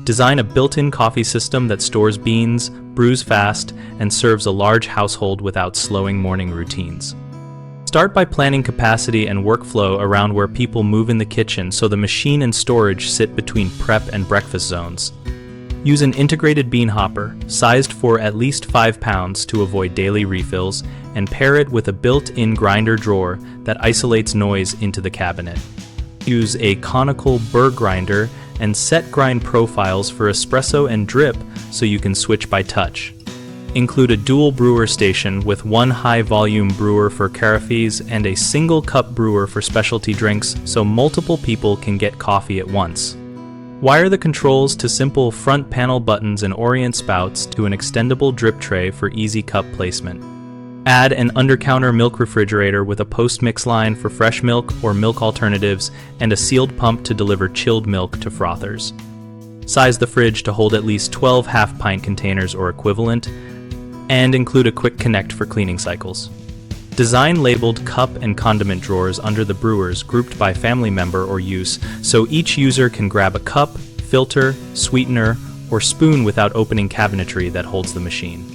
Design a built-in coffee system that stores beans, brews fast, and serves a large household without slowing morning routines. Start by planning capacity and workflow around where people move in the kitchen so the machine and storage sit between prep and breakfast zones. Use an integrated bean hopper, sized for at least 5 pounds to avoid daily refills, and pair it with a built-in grinder drawer that isolates noise into the cabinet. Use a conical burr grinder and set grind profiles for espresso and drip so you can switch by touch. Include a dual brewer station with one high-volume brewer for carafes and a single-cup brewer for specialty drinks so multiple people can get coffee at once. Wire the controls to simple front panel buttons and orient spouts to an extendable drip tray for easy cup placement. Add an Undercounter milk refrigerator with a post-mix line for fresh milk or milk alternatives and a sealed pump to deliver chilled milk to frothers. Size the fridge to hold at least 12 half-pint containers or equivalent, and include a quick connect for cleaning cycles. Design labeled cup and condiment drawers under the brewers grouped by family member or use so each user can grab a cup, filter, sweetener, or spoon without opening cabinetry that holds the machine.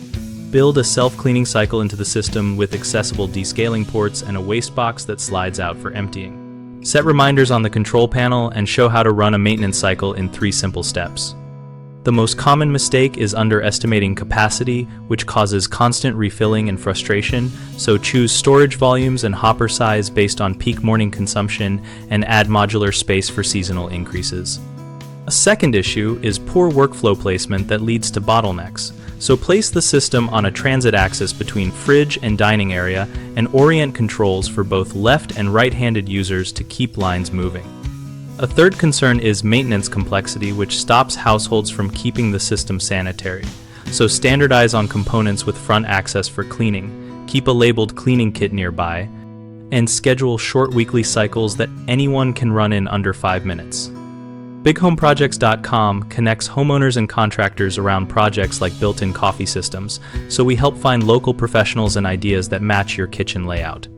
Build a self-cleaning cycle into the system with accessible descaling ports and a waste box that slides out for emptying. Set reminders on the control panel and show how to run a maintenance cycle in 3 simple steps. The most common mistake is underestimating capacity, which causes constant refilling and frustration, so choose storage volumes and hopper size based on peak morning consumption and add modular space for seasonal increases. A second issue is poor workflow placement that leads to bottlenecks, so place the system on a transit axis between fridge and dining area and orient controls for both left and right-handed users to keep lines moving. A third concern is maintenance complexity, which stops households from keeping the system sanitary. So standardize on components with front access for cleaning, keep a labeled cleaning kit nearby, and schedule short weekly cycles that anyone can run in under 5 minutes. BigHomeProjects.com connects homeowners and contractors around projects like built-in coffee systems, so we help find local professionals and ideas that match your kitchen layout.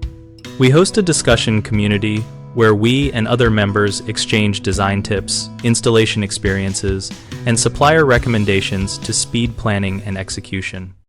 We host a discussion community where we and other members exchange design tips, installation experiences, and supplier recommendations to speed planning and execution.